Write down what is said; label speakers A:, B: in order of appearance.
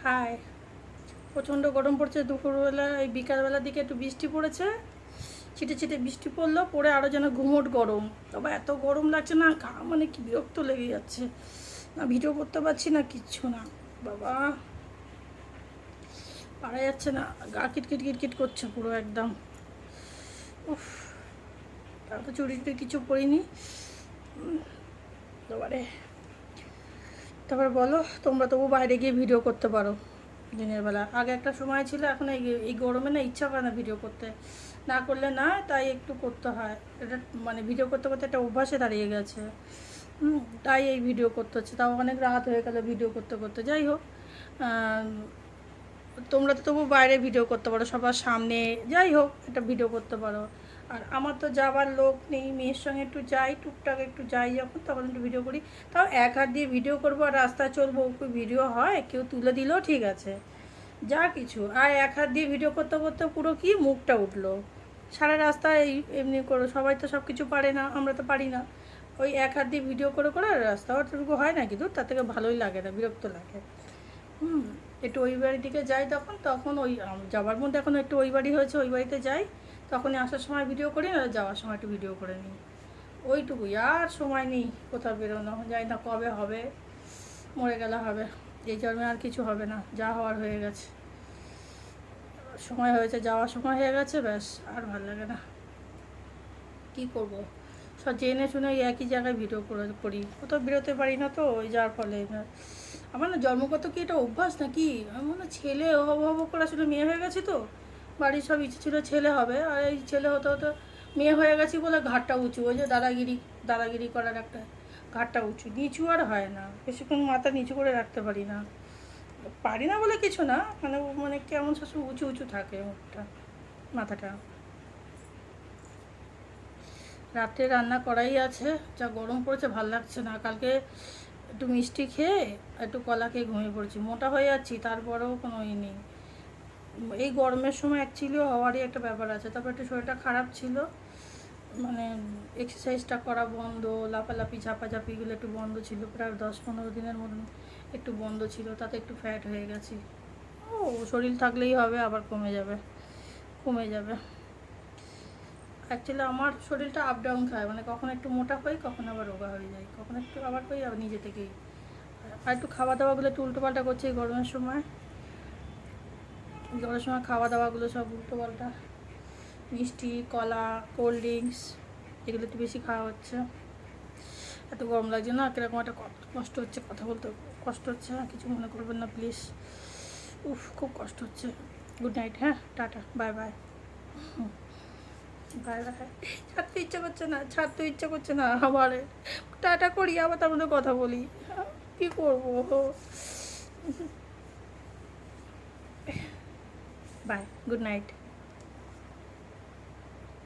A: High. প্রচণ্ড গরম পড়ছে। দুপুরবেলা এই বিকালবেলার দিকে একটু বৃষ্টি পড়েছে, ছিটে ছিটে বৃষ্টি পড়লো, পড়ে আরও যেন ঘুমোট গরম। তবে এত গরম লাগছে না, গা মানে কি বিরক্ত লেগে যাচ্ছে, না ভিডিও করতে পারছি না, কিচ্ছু না বাবা, পারা যাচ্ছে না, গা কিটকিট কিটকিট করছে পুরো একদম। উফ, তারপর চুরিতে কিছু পরিনি। তারপরে বলো, তোমরা তবু বাইরে গিয়ে ভিডিও করতে পারো দিনের বেলা। আগে একটা সময় ছিল, এখন এই গরমে না ইচ্ছা করে না ভিডিও করতে, না করলে না, তাই একটু করতে হয়। এটা মানে ভিডিও করতে করতে একটা অভ্যাসে দাঁড়িয়ে গেছে। তাই এই ভিডিও করতে হচ্ছে, তাও অনেক রাত হয়ে গেল ভিডিও করতে করতে। যাই হোক, তোমরা তো তবু বাইরে ভিডিও করতে পারো সবার সামনে, যাই হোক একটা ভিডিও করতে পারো। আর আমার তো যাবার লোক নেই, মেয়ের সঙ্গে একটু যাই, টুকটাক একটু যাই যখন, তখন একটু ভিডিও করি। তাও এক হাত দিয়ে ভিডিও করবো আর রাস্তায় চলবো, ভিডিও হয়, কেউ তুলে দিলেও ঠিক আছে, যা কিছু। আর এক হাত দিয়ে ভিডিও করতে করতে পুরো কি মুখটা উঠলো, সারা রাস্তায় এমনি করো। সবাই তো সব কিছু পারে না, আমরা তো পারি না। ওই এক হাত দিয়ে ভিডিও করে করে রাস্তা অতটুকু হয় না, কিন্তু তার থেকে ভালোই লাগে না, বিরক্ত লাগে। একটু ওই বাড়ির দিকে যাই, তখন তখন ওই যাওয়ার মধ্যে এখন একটু ওই বাড়ি হয়েছে, ওই বাড়িতে যাই, তখনই আসার সময় ভিডিও করি, না যাওয়ার সময় একটু ভিডিও করে নিই, ওইটুকুই। আর সময় নেই কোথাও বেরোনো, যাই না কবে হবে, মরে গেলে হবে, এই জন্মে আর কিছু হবে না, যা হওয়ার হয়ে গেছে, সময় হয়েছে, যাওয়ার সময় হয়ে গেছে, ব্যাস আর ভালো লাগে না। কী করবো, সব জেনে শুনে একই জায়গায় ভিডিও করি, কোথাও বেরোতে পারি না, তো ওই যার ফলে আমার না জন্মগত কি এটা অভ্যাস নাকি, আমার মনে ছেলে হব হব করে আসলে মেয়ে হয়ে গেছি তো, বাড়ির সব ইচ্ছে ছিল ছেলে হবে, আর এই ছেলে হতে হতে মেয়ে হয়ে গেছি বলে ঘাটটা উঁচু, ওই যে দাদাগিরি করার একটা ঘাটটা উঁচু, নিচু আর হয় না, বেশিক্ষণ মাথা নিচু করে রাখতে পারি না, পারি না বলে কিছু না, মানে মানে কেমন সবসময় উঁচু উঁচু থাকে মুখটা, মাথাটা। রাত্রে রান্না করাই আছে, যা গরম পড়েছে ভাল লাগছে না। কালকে একটু মিষ্টি খেয়ে একটু কলা খেয়ে ঘুমিয়ে পড়েছি, মোটা হয়ে যাচ্ছি, তারপরেও কোনো ই নেই। এই গরমের সময় অ্যাকচুয়ালিও হওয়ারই একটা ব্যাপার আছে। তারপর একটু শরীরটা খারাপ ছিল, মানে এক্সারসাইজটা করা বন্ধ, লাফালাফি ঝাপাঝাপিগুলো একটু বন্ধ ছিল, প্রায় 10-15 দিনের মতন একটু বন্ধ ছিল, তাতে একটু ফ্যাট হয়ে গেছি। ও শরীর থাকলেই হবে, আবার কমে যাবে, কমে যাবে। অ্যাকচুয়ালি আমার শরীরটা আপ ডাউন খায়, মানে কখন একটু মোটা হই, কখন আবার রোগা হয়ে যায়, কখন একটু আবার হই, আবার নিজে থেকেই। আর একটু খাওয়া দাওয়াগুলো একটু উল্টোপাল্টা করছে এই গরমের সময়, খাওয়া দাওয়াগুলো সব উল্টোপাল্টা, মিষ্টি, কলা, কোল্ড ড্রিঙ্কস, এগুলো একটু বেশি খাওয়া হচ্ছে। এত গরম লাগছে না, কীরকম একটা কষ্ট হচ্ছে, কথা বলতে কষ্ট হচ্ছে, কিছু মনে করবেন না প্লিজ। উফ, খুব কষ্ট হচ্ছে। গুড নাইট, হ্যাঁ, tata, bye bye. Bye bye. ছাড়তে ইচ্ছা করছে না আমার, টাটা করি, আবার তার মধ্যে কথা বলি, কী করবো। Bye, good night.